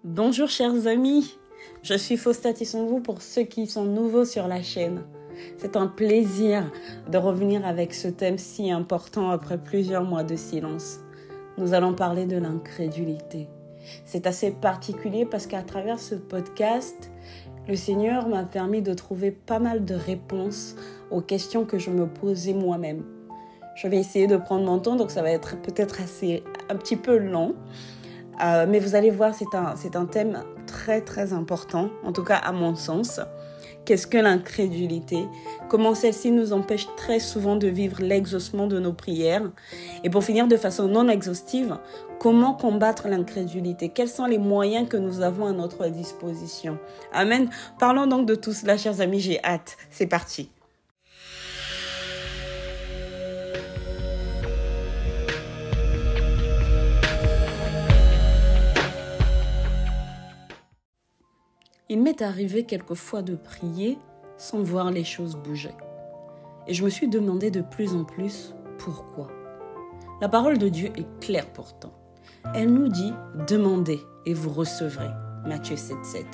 Bonjour chers amis, je suis Fausta Tissonvou pour ceux qui sont nouveaux sur la chaîne. C'est un plaisir de revenir avec ce thème si important après plusieurs mois de silence. Nous allons parler de l'incrédulité. C'est assez particulier parce qu'à travers ce podcast, le Seigneur m'a permis de trouver pas mal de réponses aux questions que je me posais moi-même. Je vais essayer de prendre mon temps, donc ça va être peut-être un petit peu long. Mais vous allez voir, c'est un thème très très important, en tout cas à mon sens. Qu'est-ce que l'incrédulité? Comment celle-ci nous empêche très souvent de vivre l'exaucement de nos prières? Et pour finir de façon non exhaustive, comment combattre l'incrédulité? Quels sont les moyens que nous avons à notre disposition? Amen. Parlons donc de tout cela, chers amis, j'ai hâte. C'est parti. Il m'est arrivé quelquefois de prier sans voir les choses bouger. Et je me suis demandé de plus en plus pourquoi. La parole de Dieu est claire pourtant. Elle nous dit « Demandez et vous recevrez » Matthieu 7,7.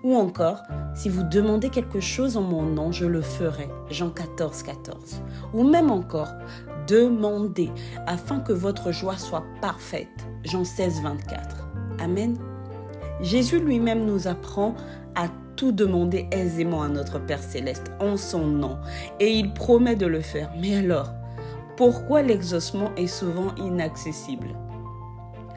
Ou encore « Si vous demandez quelque chose en mon nom, je le ferai » Jean 14,14. Ou même encore « Demandez afin que votre joie soit parfaite » Jean 16,24. Amen. Jésus lui-même nous apprend à tout demander aisément à notre Père Céleste en son nom et il promet de le faire. Mais alors, pourquoi l'exaucement est souvent inaccessible?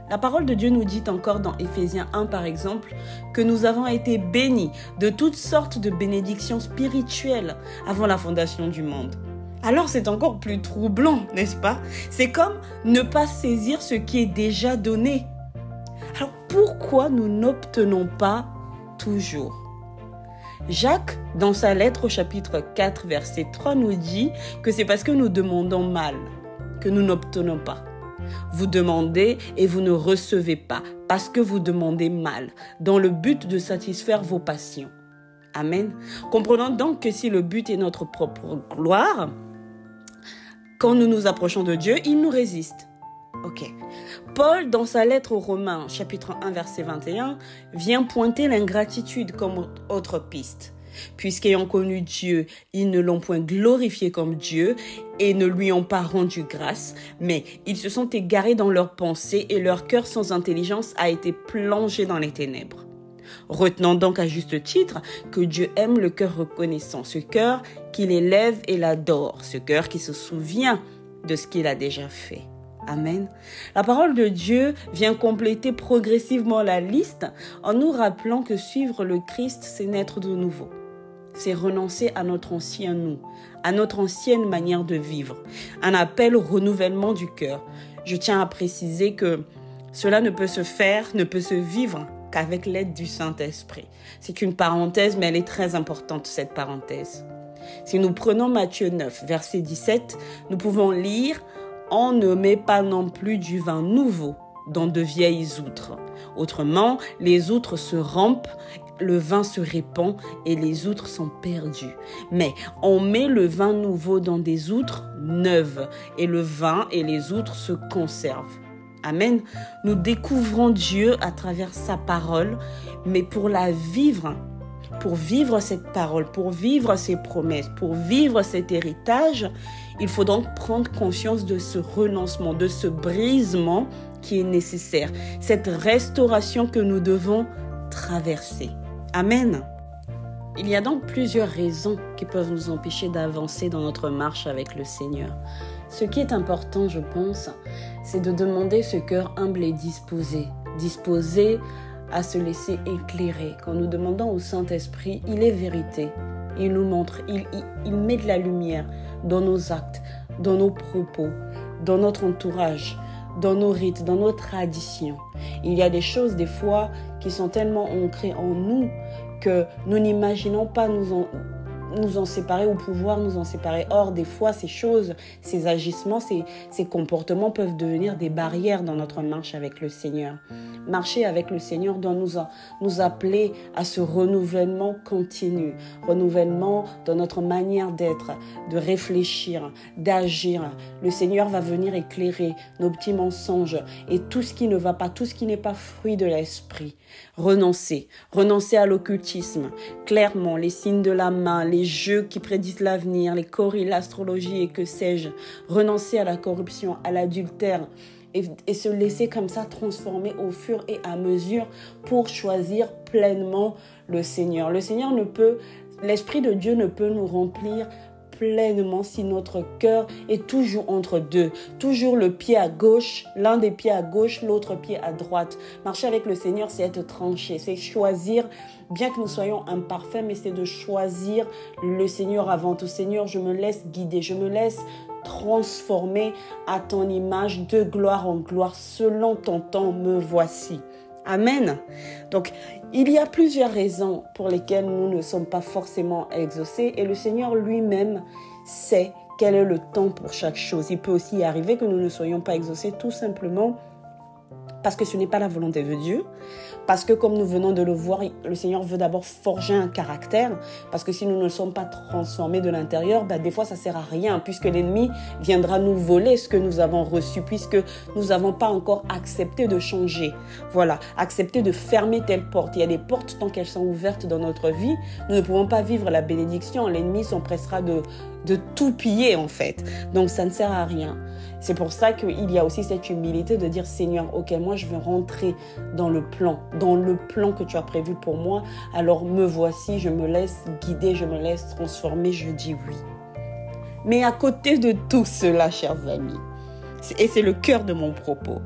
La parole de Dieu nous dit encore dans Éphésiens 1 par exemple que nous avons été bénis de toutes sortes de bénédictions spirituelles avant la fondation du monde. Alors c'est encore plus troublant, n'est-ce pas? C'est comme ne pas saisir ce qui est déjà donné. Alors pourquoi nous n'obtenons pas toujours? Jacques, dans sa lettre au chapitre 4, verset 3, nous dit que c'est parce que nous demandons mal que nous n'obtenons pas. Vous demandez et vous ne recevez pas parce que vous demandez mal, dans le but de satisfaire vos passions. Amen. Comprenons donc que si le but est notre propre gloire, quand nous nous approchons de Dieu, il nous résiste. Ok. Paul, dans sa lettre aux Romains, chapitre 1, verset 21, vient pointer l'ingratitude comme autre piste. Puisqu'ayant connu Dieu, ils ne l'ont point glorifié comme Dieu et ne lui ont pas rendu grâce, mais ils se sont égarés dans leurs pensées et leur cœur sans intelligence a été plongé dans les ténèbres. Retenons donc à juste titre que Dieu aime le cœur reconnaissant, ce cœur qui l'élève et l'adore, ce cœur qui se souvient de ce qu'il a déjà fait. Amen. La parole de Dieu vient compléter progressivement la liste en nous rappelant que suivre le Christ, c'est naître de nouveau. C'est renoncer à notre ancien nous, à notre ancienne manière de vivre. Un appel au renouvellement du cœur. Je tiens à préciser que cela ne peut se vivre qu'avec l'aide du Saint-Esprit. C'est une parenthèse, mais elle est très importante, cette parenthèse. Si nous prenons Matthieu 9, verset 17, nous pouvons lire « On ne met pas non plus du vin nouveau dans de vieilles outres. Autrement, les outres se rompent, le vin se répand et les outres sont perdues. Mais on met le vin nouveau dans des outres neuves et le vin et les outres se conservent. » Amen. Nous découvrons Dieu à travers sa parole, mais pour la vivre, pour vivre cette parole, pour vivre ses promesses, pour vivre cet héritage, il faut donc prendre conscience de ce renoncement, de ce brisement qui est nécessaire, cette restauration que nous devons traverser. Amen. Il y a donc plusieurs raisons qui peuvent nous empêcher d'avancer dans notre marche avec le Seigneur. Ce qui est important, je pense, c'est de demander ce cœur humble et disposé à se laisser éclairer. Quand nous demandons au Saint-Esprit, il est vérité. Il nous montre, il met de la lumière dans nos actes, dans nos propos, dans notre entourage, dans nos rites, dans nos traditions. Il y a des choses, des fois, qui sont tellement ancrées en nous que nous n'imaginons pas nous en séparer ou pouvoir nous en séparer. Or, des fois, ces choses, ces agissements, ces comportements peuvent devenir des barrières dans notre marche avec le Seigneur. Marcher avec le Seigneur doit nous appeler à ce renouvellement continu, renouvellement dans notre manière d'être, de réfléchir, d'agir. Le Seigneur va venir éclairer nos petits mensonges et tout ce qui ne va pas, tout ce qui n'est pas fruit de l'esprit. Renoncer à l'occultisme, clairement, les signes de la main, les jeux qui prédisent l'avenir, les choris, l'astrologie et que sais-je. Renoncer à la corruption, à l'adultère et se laisser comme ça transformer au fur et à mesure pour choisir pleinement le Seigneur. L'Esprit de Dieu ne peut nous remplir pleinement si notre cœur est toujours entre deux, toujours le pied à gauche, l'un des pieds à gauche, l'autre pied à droite. Marcher avec le Seigneur, c'est être tranché, c'est choisir, bien que nous soyons imparfaits, mais c'est de choisir le Seigneur avant tout. Seigneur, je me laisse guider, je me laisse transformer à ton image de gloire en gloire, selon ton temps, me voici. Amen. Donc, il y a plusieurs raisons pour lesquelles nous ne sommes pas forcément exaucés et le Seigneur lui-même sait quel est le temps pour chaque chose. Il peut aussi arriver que nous ne soyons pas exaucés tout simplement parce que ce n'est pas la volonté de Dieu, parce que comme nous venons de le voir, le Seigneur veut d'abord forger un caractère, parce que si nous ne sommes pas transformés de l'intérieur, des fois ça ne sert à rien, puisque l'ennemi viendra nous voler ce que nous avons reçu, puisque nous n'avons pas encore accepté de changer. Voilà, accepter de fermer telle porte. Il y a des portes, tant qu'elles sont ouvertes dans notre vie, nous ne pouvons pas vivre la bénédiction. L'ennemi s'empressera de tout piller en fait. Donc ça ne sert à rien. C'est pour ça qu'il y a aussi cette humilité de dire Seigneur, ok, moi je veux rentrer dans le plan que tu as prévu pour moi. Alors me voici, je me laisse guider, je me laisse transformer, je dis oui. Mais à côté de tout cela, chers amis, et c'est le cœur de mon propos,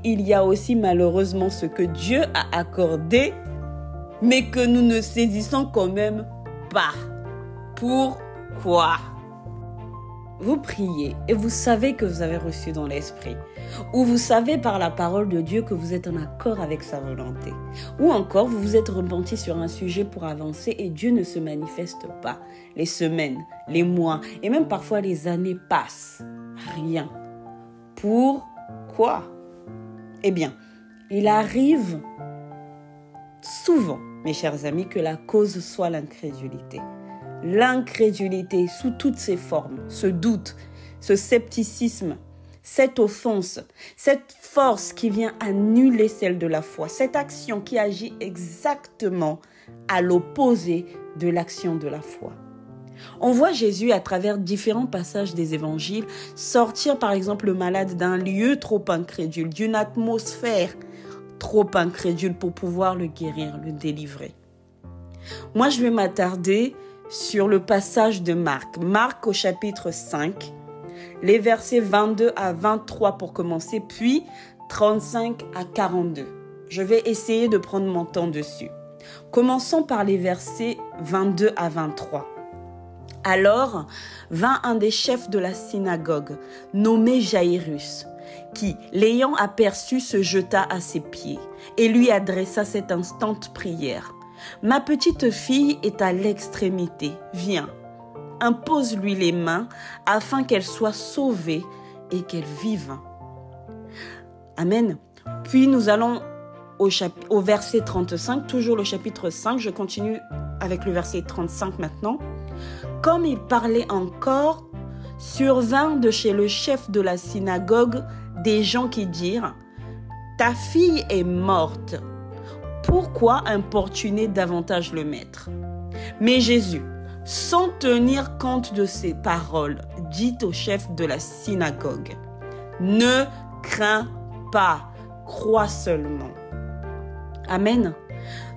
il y a aussi malheureusement ce que Dieu a accordé, mais que nous ne saisissons quand même pas. Pourquoi ? Vous priez et vous savez que vous avez reçu dans l'esprit. Ou vous savez par la parole de Dieu que vous êtes en accord avec sa volonté. Ou encore vous vous êtes repenti sur un sujet pour avancer et Dieu ne se manifeste pas. Les semaines, les mois et même parfois les années passent. Rien. Pourquoi ? Eh bien, il arrive souvent, mes chers amis, que la cause soit l'incrédulité. L'incrédulité sous toutes ses formes, ce doute, ce scepticisme, cette offense, cette force qui vient annuler celle de la foi, cette action qui agit exactement à l'opposé de l'action de la foi. On voit Jésus à travers différents passages des évangiles sortir par exemple le malade d'un lieu trop incrédule, d'une atmosphère trop incrédule pour pouvoir le guérir, le délivrer. Moi, je vais m'attarder sur le passage de Marc. Marc au chapitre 5, les versets 22 à 23 pour commencer, puis 35 à 42. Je vais essayer de prendre mon temps dessus. Commençons par les versets 22 à 23. Alors vint un des chefs de la synagogue, nommé Jairus, qui, l'ayant aperçu, se jeta à ses pieds et lui adressa cette instante prière. « Ma petite fille est à l'extrémité. Viens, impose-lui les mains afin qu'elle soit sauvée et qu'elle vive. » Amen. Puis nous allons au verset 35, toujours le chapitre 5. Je continue avec le verset 35 maintenant. Comme il parlait encore, survinrent de chez le chef de la synagogue des gens qui dirent « Ta fille est morte. Pourquoi importuner davantage le maître ?» Mais Jésus, sans tenir compte de ces paroles, dit au chef de la synagogue « Ne crains pas, crois seulement. » Amen.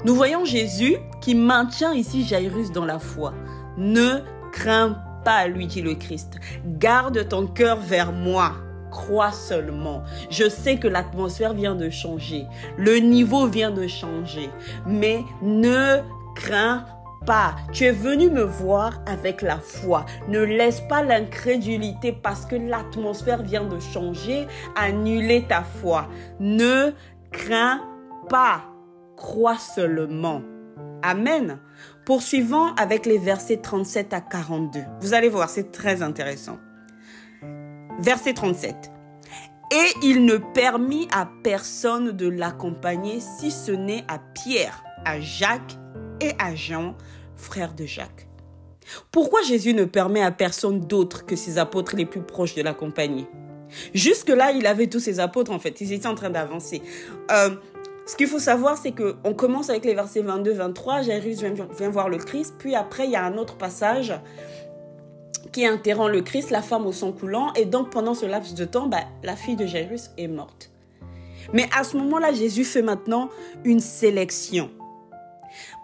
Nous voyons Jésus qui maintient ici Jairus dans la foi. « Ne crains pas, lui dit le Christ. Garde ton cœur vers moi. Crois seulement. Je sais que l'atmosphère vient de changer. Le niveau vient de changer. Mais ne crains pas. Tu es venu me voir avec la foi. Ne laisse pas l'incrédulité parce que l'atmosphère vient de changer annuler ta foi. Ne crains pas. Crois seulement. Amen. Poursuivons avec les versets 37 à 42. Vous allez voir, c'est très intéressant. Verset 37. Et il ne permit à personne de l'accompagner si ce n'est à Pierre, à Jacques et à Jean, frères de Jacques. Pourquoi Jésus ne permet à personne d'autre que ses apôtres les plus proches de l'accompagner? Jusque-là, il avait tous ses apôtres en fait, ils étaient en train d'avancer. Ce qu'il faut savoir, c'est qu'on commence avec les versets 22-23, Jairus vient voir le Christ, puis après il y a un autre passage qui interrompt le Christ, la femme au sang coulant, et donc pendant ce laps de temps, la fille de Jairus est morte. Mais à ce moment-là, Jésus fait maintenant une sélection.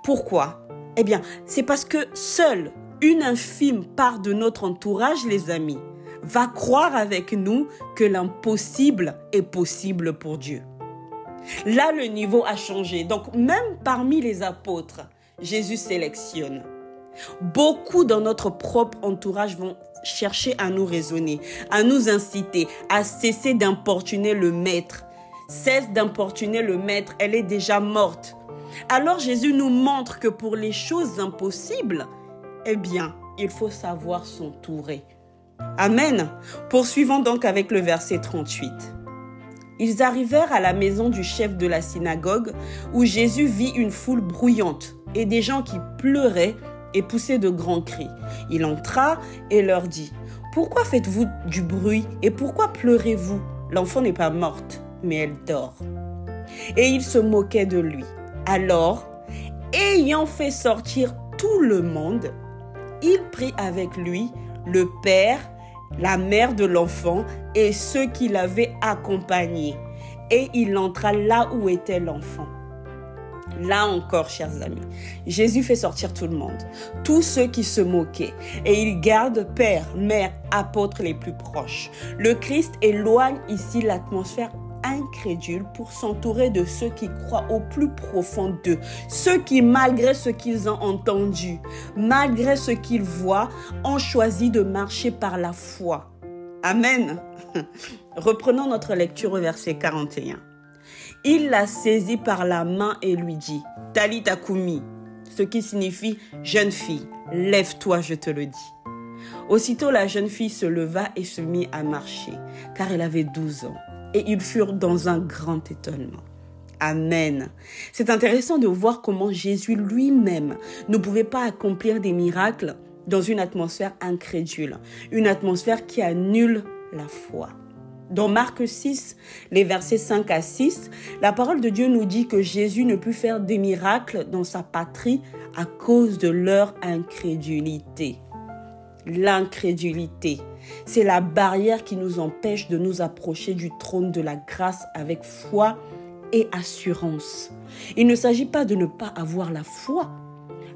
Pourquoi? Eh bien, c'est parce que seule une infime part de notre entourage, les amis, va croire avec nous que l'impossible est possible pour Dieu. Là, le niveau a changé. Donc, même parmi les apôtres, Jésus sélectionne. Beaucoup dans notre propre entourage vont chercher à nous raisonner, à nous inciter, à cesser d'importuner le maître. Cesse d'importuner le maître, elle est déjà morte. Alors Jésus nous montre que pour les choses impossibles, eh bien, il faut savoir s'entourer. Amen. Poursuivons donc avec le verset 38. Ils arrivèrent à la maison du chef de la synagogue où Jésus vit une foule bruyante et des gens qui pleuraient et poussaient de grands cris. Il entra et leur dit « Pourquoi faites-vous du bruit et pourquoi pleurez-vous? L'enfant n'est pas morte, mais elle dort. » Et ils se moquaient de lui. Alors, ayant fait sortir tout le monde, il prit avec lui le père, la mère de l'enfant et ceux qui l'avaient accompagné. Et il entra là où était l'enfant. Là encore, chers amis, Jésus fait sortir tout le monde, tous ceux qui se moquaient, et il garde père, mère, apôtres les plus proches. Le Christ éloigne ici l'atmosphère incrédule pour s'entourer de ceux qui croient au plus profond d'eux, ceux qui, malgré ce qu'ils ont entendu, malgré ce qu'ils voient, ont choisi de marcher par la foi. Amen. Reprenons notre lecture au verset 41. Il la saisit par la main et lui dit « Talita Kumi », ce qui signifie « Jeune fille, lève-toi, je te le dis ». Aussitôt la jeune fille se leva et se mit à marcher, car elle avait 12 ans. Et ils furent dans un grand étonnement. Amen. C'est intéressant de voir comment Jésus lui-même ne pouvait pas accomplir des miracles dans une atmosphère incrédule, une atmosphère qui annule la foi. Dans Marc 6, les versets 5 à 6, la parole de Dieu nous dit que Jésus ne put faire des miracles dans sa patrie à cause de leur incrédulité. L'incrédulité, c'est la barrière qui nous empêche de nous approcher du trône de la grâce avec foi et assurance. Il ne s'agit pas de ne pas avoir la foi,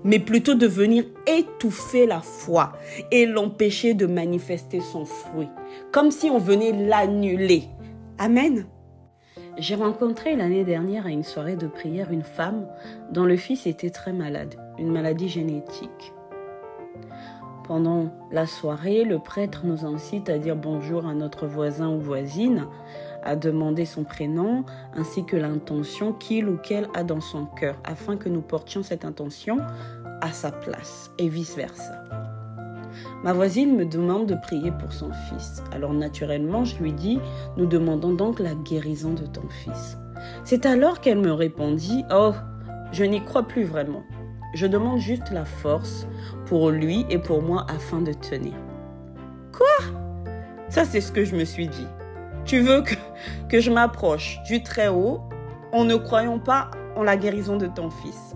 mais plutôt de venir étouffer la foi et l'empêcher de manifester son fruit, comme si on venait l'annuler. Amen. J'ai rencontré l'année dernière à une soirée de prière une femme dont le fils était très malade, une maladie génétique. Pendant la soirée, le prêtre nous incite à dire bonjour à notre voisin ou voisine, à demander son prénom ainsi que l'intention qu'il ou qu'elle a dans son cœur, afin que nous portions cette intention à sa place et vice-versa. Ma voisine me demande de prier pour son fils. Alors naturellement, je lui dis, nous demandons donc la guérison de ton fils. C'est alors qu'elle me répondit, oh, je n'y crois plus vraiment. Je demande juste la force pour lui et pour moi afin de tenir. Quoi? Ça, c'est ce que je me suis dit. Tu veux que je m'approche du Très-Haut en ne croyant pas en la guérison de ton fils?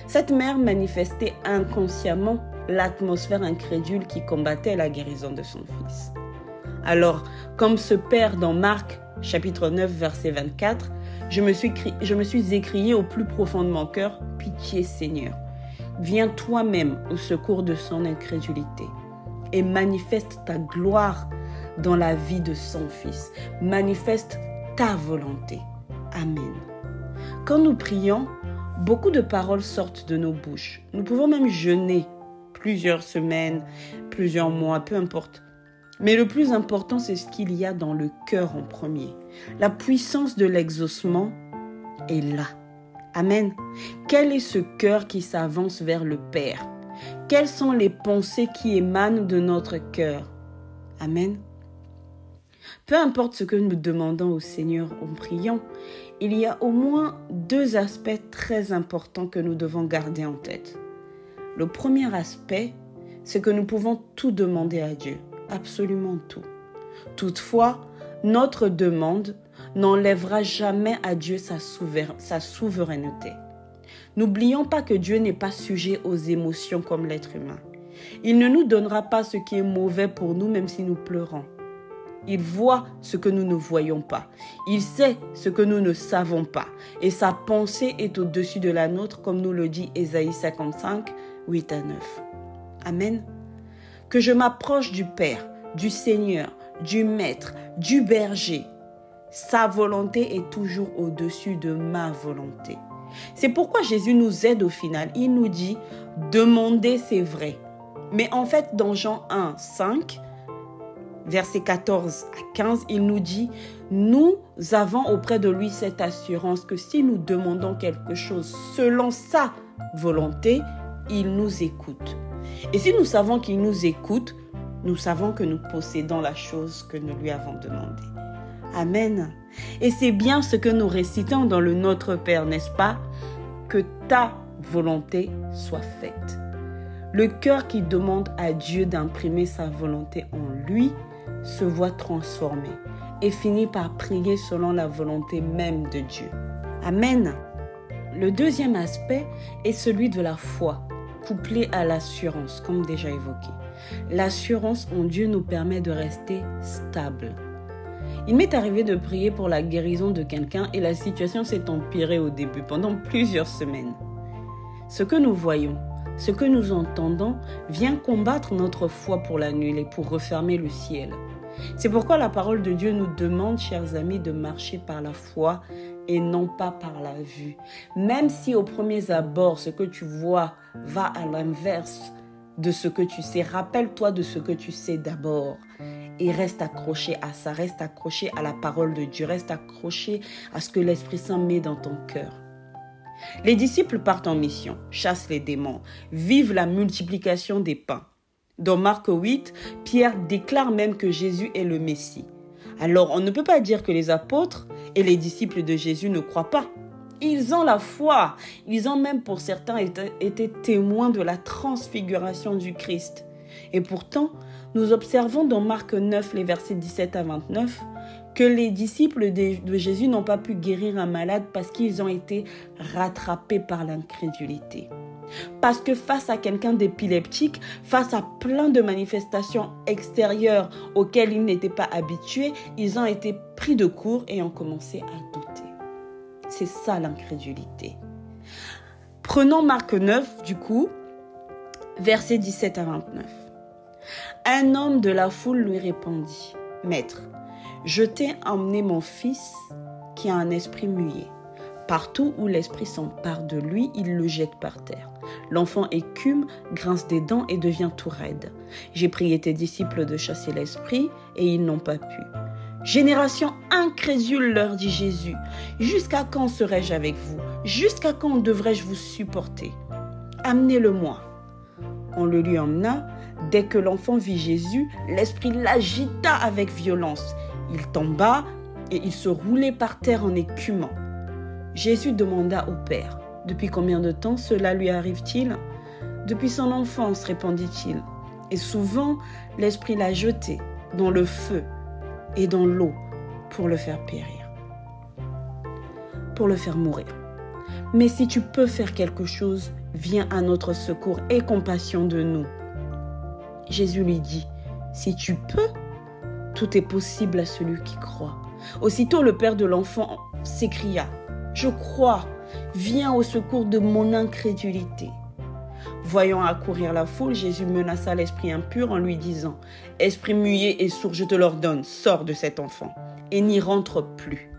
Cette mère manifestait inconsciemment l'atmosphère incrédule qui combattait la guérison de son fils. Alors, comme ce père dans Marc, chapitre 9, verset 24, je me suis écrié au plus profond de mon cœur, « Pitié Seigneur, viens toi-même au secours de son incrédulité et manifeste ta gloire dans la vie de son fils. Manifeste ta volonté. Amen. » Quand nous prions, beaucoup de paroles sortent de nos bouches. Nous pouvons même jeûner plusieurs semaines, plusieurs mois, peu importe. Mais le plus important, c'est ce qu'il y a dans le cœur en premier. La puissance de l'exaucement est là. Amen. Quel est ce cœur qui s'avance vers le Père? Quelles sont les pensées qui émanent de notre cœur? Amen. Peu importe ce que nous demandons au Seigneur en priant, il y a au moins 2 aspects très importants que nous devons garder en tête. Le premier aspect, c'est que nous pouvons tout demander à Dieu, absolument tout. Toutefois, notre demande n'enlèvera jamais à Dieu sa souveraineté. N'oublions pas que Dieu n'est pas sujet aux émotions comme l'être humain. Il ne nous donnera pas ce qui est mauvais pour nous, même si nous pleurons. Il voit ce que nous ne voyons pas. Il sait ce que nous ne savons pas. Et sa pensée est au-dessus de la nôtre, comme nous le dit Ésaïe 55, 8 à 9. Amen. Que je m'approche du Père, du Seigneur, du Maître, du Berger. Sa volonté est toujours au-dessus de ma volonté. C'est pourquoi Jésus nous aide au final. Il nous dit, demandez, c'est vrai. Mais en fait, dans Jean 1, 5, versets 14 à 15, il nous dit, nous avons auprès de lui cette assurance que si nous demandons quelque chose selon sa volonté, il nous écoute. Et si nous savons qu'il nous écoute, nous savons que nous possédons la chose que nous lui avons demandée. Amen. Et c'est bien ce que nous récitons dans le Notre Père, n'est-ce pas? Que ta volonté soit faite. Le cœur qui demande à Dieu d'imprimer sa volonté en lui se voit transformé et finit par prier selon la volonté même de Dieu. Amen. Le deuxième aspect est celui de la foi, couplé à l'assurance, comme déjà évoqué. L'assurance en Dieu nous permet de rester stable. Il m'est arrivé de prier pour la guérison de quelqu'un et la situation s'est empirée au début, pendant plusieurs semaines. Ce que nous voyons, ce que nous entendons vient combattre notre foi pour l'annuler, pour refermer le ciel. C'est pourquoi la parole de Dieu nous demande, chers amis, de marcher par la foi et non pas par la vue. Même si au premier abord, ce que tu vois va à l'inverse de ce que tu sais, rappelle-toi de ce que tu sais d'abord. Et reste accroché à ça, reste accroché à la parole de Dieu, reste accroché à ce que l'Esprit Saint met dans ton cœur. Les disciples partent en mission, chassent les démons, vivent la multiplication des pains. Dans Marc 8, Pierre déclare même que Jésus est le Messie. Alors on ne peut pas dire que les apôtres et les disciples de Jésus ne croient pas. Ils ont la foi, ils ont même pour certains été témoins de la transfiguration du Christ. Et pourtant, nous observons dans Marc 9, les versets 17 à 29, que les disciples de Jésus n'ont pas pu guérir un malade parce qu'ils ont été rattrapés par l'incrédulité. Parce que face à quelqu'un d'épileptique, face à plein de manifestations extérieures auxquelles ils n'étaient pas habitués, ils ont été pris de court et ont commencé à douter. C'est ça l'incrédulité. Prenons Marc 9, du coup, versets 17 à 29. Un homme de la foule lui répondit, « Maître, je t'ai emmené mon fils qui a un esprit muet. Partout où l'esprit s'empare de lui, il le jette par terre. L'enfant écume, grince des dents et devient tout raide. J'ai prié tes disciples de chasser l'esprit et ils n'ont pas pu. Génération incrédule, leur dit Jésus, jusqu'à quand serai-je avec vous? Jusqu'à quand devrais-je vous supporter? Amenez-le-moi. On le lui emmena. Dès que l'enfant vit Jésus, l'esprit l'agita avec violence. Il tomba et il se roulait par terre en écumant. Jésus demanda au Père, « Depuis combien de temps cela lui arrive-t-il » ?« Depuis son enfance, répondit-il. Et souvent, l'esprit l'a jeté dans le feu et dans l'eau pour le faire périr, pour le faire mourir. Mais si tu peux faire quelque chose, viens à notre secours et compassion de nous. » Jésus lui dit, « Si tu peux, tout est possible à celui qui croit. » Aussitôt le père de l'enfant s'écria, « Je crois, viens au secours de mon incrédulité. » Voyant accourir la foule, Jésus menaça l'esprit impur en lui disant, « Esprit muet et sourd, je te l'ordonne, sors de cet enfant et n'y rentre plus. »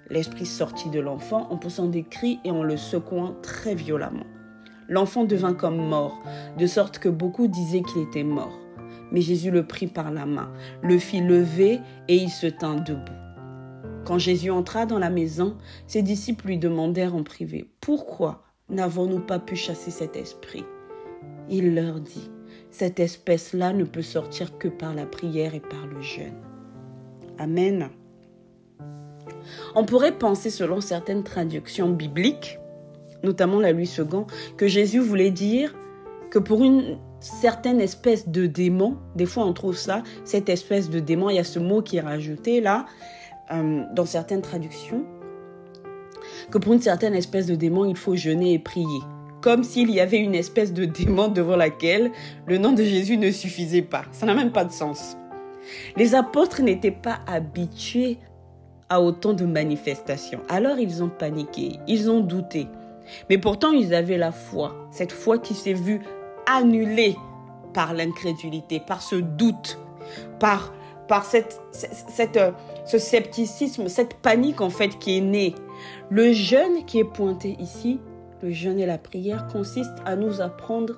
L'esprit sortit de l'enfant en poussant des cris et en le secouant très violemment. L'enfant devint comme mort, de sorte que beaucoup disaient qu'il était mort. Mais Jésus le prit par la main, le fit lever et il se tint debout. Quand Jésus entra dans la maison, ses disciples lui demandèrent en privé, « Pourquoi n'avons-nous pas pu chasser cet esprit ?» Il leur dit, « Cette espèce-là ne peut sortir que par la prière et par le jeûne. » Amen. On pourrait penser, selon certaines traductions bibliques, notamment la Louis II, que Jésus voulait dire que pour une certaine espèce de démon, des fois on trouve ça, cette espèce de démon, il y a ce mot qui est rajouté là, dans certaines traductions, que pour une certaine espèce de démon, il faut jeûner et prier. Comme s'il y avait une espèce de démon devant laquelle le nom de Jésus ne suffisait pas. Ça n'a même pas de sens. Les apôtres n'étaient pas habitués à autant de manifestations. Alors ils ont paniqué, ils ont douté. Mais pourtant, ils avaient la foi. Cette foi qui s'est vue annulée par l'incrédulité, par ce doute, par ce scepticisme, cette panique en fait qui est née. Le jeûne qui est pointé ici, le jeûne et la prière consiste à nous apprendre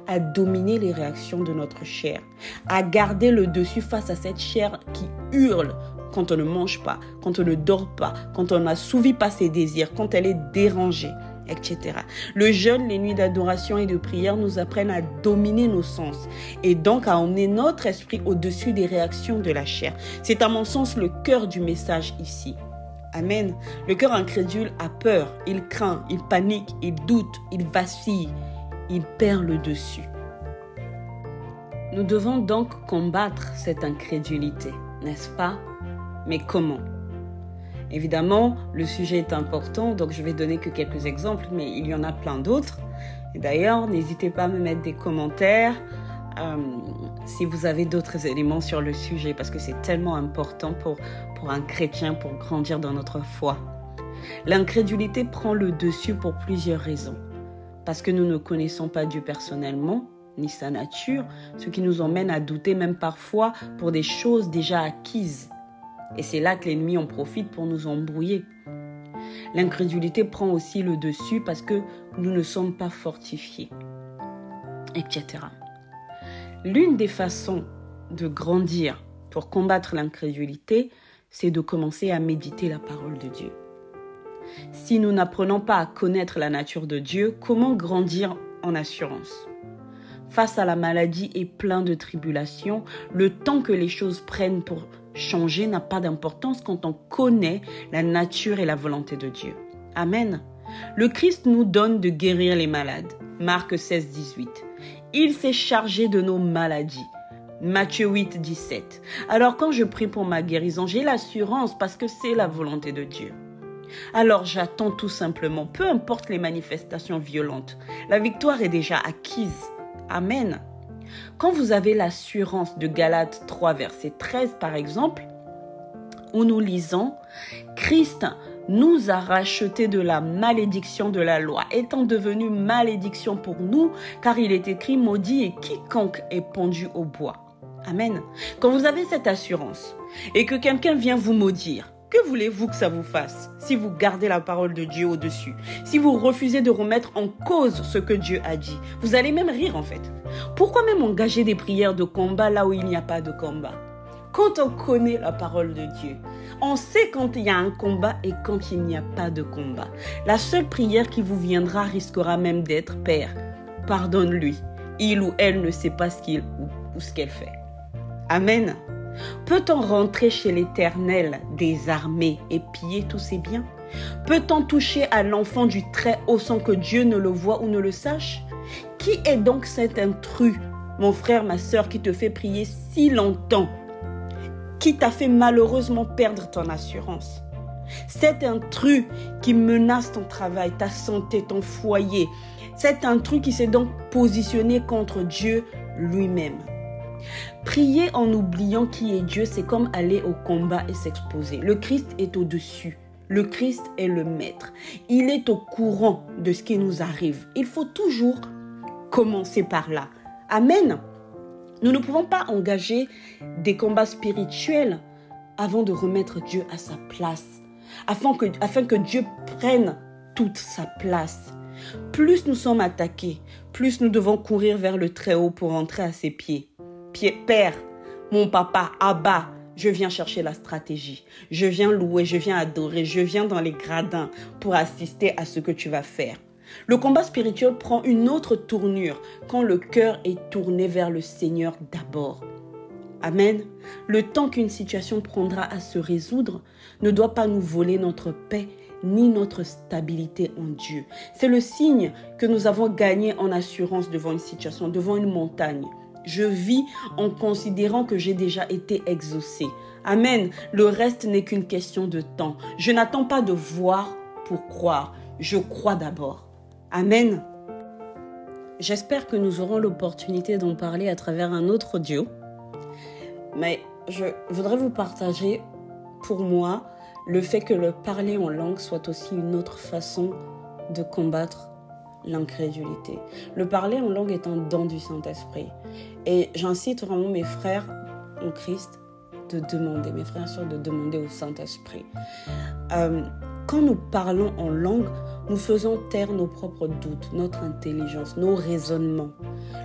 à dominer les réactions de notre chair, à garder le dessus face à cette chair qui hurle quand on ne mange pas, quand on ne dort pas, quand on n'assouvit pas ses désirs, quand elle est dérangée, etc. Le jeûne, les nuits d'adoration et de prière nous apprennent à dominer nos sens et donc à emmener notre esprit au-dessus des réactions de la chair. C'est à mon sens le cœur du message ici. Amen. Le cœur incrédule a peur, il craint, il panique, il doute, il vacille, il perd le dessus. Nous devons donc combattre cette incrédulité, n'est-ce pas? Mais comment? Évidemment, le sujet est important, donc je vais donner que quelques exemples, mais il y en a plein d'autres. Et d'ailleurs, n'hésitez pas à me mettre des commentaires si vous avez d'autres éléments sur le sujet, parce que c'est tellement important pour un chrétien pour grandir dans notre foi. L'incrédulité prend le dessus pour plusieurs raisons. Parce que nous ne connaissons pas Dieu personnellement, ni sa nature, ce qui nous emmène à douter même parfois pour des choses déjà acquises. Et c'est là que l'ennemi en profite pour nous embrouiller. L'incrédulité prend aussi le dessus parce que nous ne sommes pas fortifiés, etc. L'une des façons de grandir pour combattre l'incrédulité, c'est de commencer à méditer la parole de Dieu. Si nous n'apprenons pas à connaître la nature de Dieu, comment grandir en assurance? Face à la maladie et plein de tribulations, le temps que les choses prennent pour changer n'a pas d'importance quand on connaît la nature et la volonté de Dieu. Amen. Le Christ nous donne de guérir les malades. Marc 16, 18. Il s'est chargé de nos maladies. Matthieu 8, 17. Alors quand je prie pour ma guérison, j'ai l'assurance parce que c'est la volonté de Dieu. Alors j'attends tout simplement, peu importe les manifestations violentes. La victoire est déjà acquise. Amen. Quand vous avez l'assurance de Galates 3, verset 13 par exemple, où nous lisons « Christ nous a rachetés de la malédiction de la loi, étant devenu malédiction pour nous, car il est écrit « Maudit est quiconque est pendu au bois ». Amen. Quand vous avez cette assurance et que quelqu'un vient vous maudire, que voulez-vous que ça vous fasse si vous gardez la parole de Dieu au-dessus? Si vous refusez de remettre en cause ce que Dieu a dit, vous allez même rire en fait. Pourquoi même engager des prières de combat là où il n'y a pas de combat? Quand on connaît la parole de Dieu, on sait quand il y a un combat et quand il n'y a pas de combat. La seule prière qui vous viendra risquera même d'être « Père, pardonne-lui. Il ou elle ne sait pas ce qu'il ou ce qu'elle fait. » Amen. Peut-on rentrer chez l'Éternel des armées et piller tous ses biens? Peut-on toucher à l'enfant du Très-Haut sans que Dieu ne le voie ou ne le sache? Qui est donc cet intrus, mon frère, ma sœur, qui te fait prier si longtemps? Qui t'a fait malheureusement perdre ton assurance? Cet intrus qui menace ton travail, ta santé, ton foyer. Cet intrus qui s'est donc positionné contre Dieu lui-même. Prier en oubliant qui est Dieu, c'est comme aller au combat et s'exposer. Le Christ est au-dessus. Le Christ est le maître. Il est au courant de ce qui nous arrive. Il faut toujours commencer par là. Amen. Nous ne pouvons pas engager des combats spirituels avant de remettre Dieu à sa place, afin que Dieu prenne toute sa place. Plus nous sommes attaqués, plus nous devons courir vers le Très-Haut pour entrer à ses pieds. Père, mon papa, Abba, Je viens chercher la stratégie. Je viens louer, je viens adorer, je viens dans les gradins pour assister à ce que tu vas faire. Le combat spirituel prend une autre tournure quand le cœur est tourné vers le Seigneur d'abord. Amen. Le temps qu'une situation prendra à se résoudre ne doit pas nous voler notre paix ni notre stabilité en Dieu. C'est le signe que nous avons gagné en assurance devant une situation, devant une montagne. Je vis en considérant que j'ai déjà été exaucé. Amen. Le reste n'est qu'une question de temps. Je n'attends pas de voir pour croire. Je crois d'abord. Amen. J'espère que nous aurons l'opportunité d'en parler à travers un autre audio. Mais je voudrais vous partager, pour moi, le fait que le parler en langue soit aussi une autre façon de combattre l'incrédulité. Le parler en langue est un don du Saint-Esprit. Et j'incite vraiment mes frères en Christ de demander, mes frères et sœurs, de demander au Saint-Esprit. Quand nous parlons en langue, nous faisons taire nos propres doutes, notre intelligence, nos raisonnements.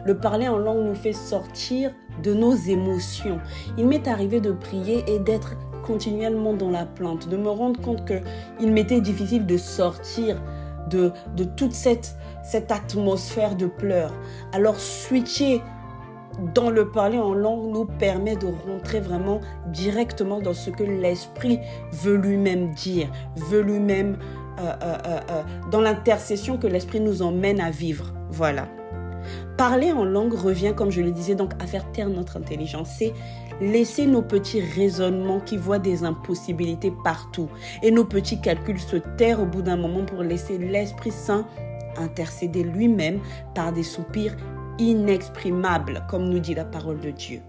Le parler en langue nous fait sortir de nos émotions. Il m'est arrivé de prier et d'être continuellement dans la plainte, de me rendre compte qu'il m'était difficile de sortir de toute cette atmosphère de pleurs. Alors switcher dans le parler en langue nous permet de rentrer vraiment directement dans ce que l'Esprit veut lui-même dire, veut lui-même, dans l'intercession que l'Esprit nous emmène à vivre. Voilà. Parler en langue revient, comme je le disais, donc à faire taire notre intelligence. C'est laisser nos petits raisonnements qui voient des impossibilités partout et nos petits calculs se taire au bout d'un moment pour laisser l'Esprit Saint intercéder lui-même par des soupirs inexprimables, comme nous dit la parole de Dieu.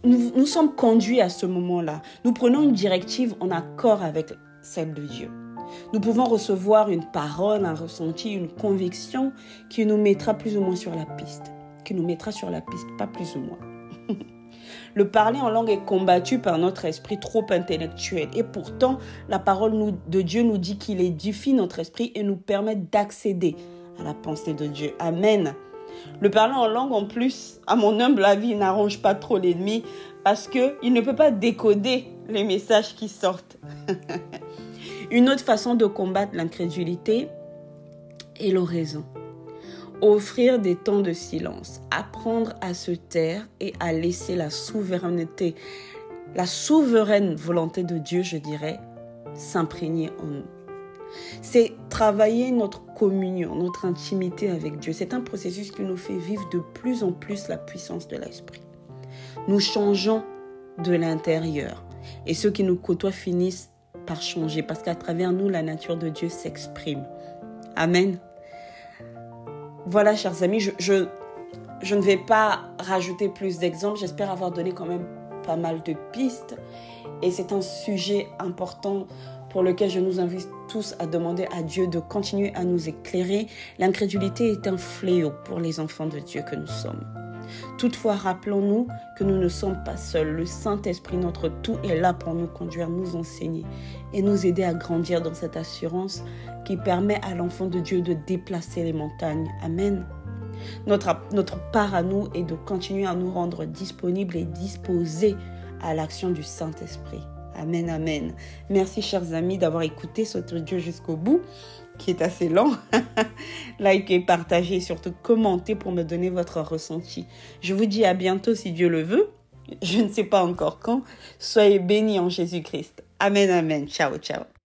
Nous sommes conduits à ce moment-là. Nous prenons une directive en accord avec celle de Dieu. Nous pouvons recevoir une parole, un ressenti, une conviction qui nous mettra plus ou moins sur la piste. Qui nous mettra sur la piste, pas plus ou moins. Le parler en langue est combattu par notre esprit trop intellectuel. Et pourtant, la parole de Dieu nous dit qu'il édifie notre esprit et nous permet d'accéder à la pensée de Dieu. Amen. Le parler en langue, en plus, à mon humble avis, n'arrange pas trop l'ennemi parce qu'il ne peut pas décoder les messages qui sortent. Une autre façon de combattre l'incrédulité est l'oraison. Offrir des temps de silence, apprendre à se taire et à laisser la souveraineté, la souveraine volonté de Dieu, je dirais, s'imprégner en nous. C'est travailler notre communion, notre intimité avec Dieu. C'est un processus qui nous fait vivre de plus en plus la puissance de l'Esprit. Nous changeons de l'intérieur et ceux qui nous côtoient finissent par changer parce qu'à travers nous, la nature de Dieu s'exprime. Amen. Voilà, chers amis, je ne vais pas rajouter plus d'exemples. J'espère avoir donné quand même pas mal de pistes. Et c'est un sujet important pour lequel je nous invite tous à demander à Dieu de continuer à nous éclairer. L'incrédulité est un fléau pour les enfants de Dieu que nous sommes. Toutefois, rappelons-nous que nous ne sommes pas seuls. Le Saint-Esprit, notre tout, est là pour nous conduire, nous enseigner et nous aider à grandir dans cette assurance qui permet à l'enfant de Dieu de déplacer les montagnes. Amen. Notre part à nous est de continuer à nous rendre disponibles et disposés à l'action du Saint-Esprit. Amen, amen. Merci, chers amis, d'avoir écouté cet audio jusqu'au bout, qui est assez long. Likez, partagez et surtout commentez pour me donner votre ressenti. Je vous dis à bientôt si Dieu le veut. Je ne sais pas encore quand. Soyez bénis en Jésus-Christ. Amen, amen. Ciao, ciao.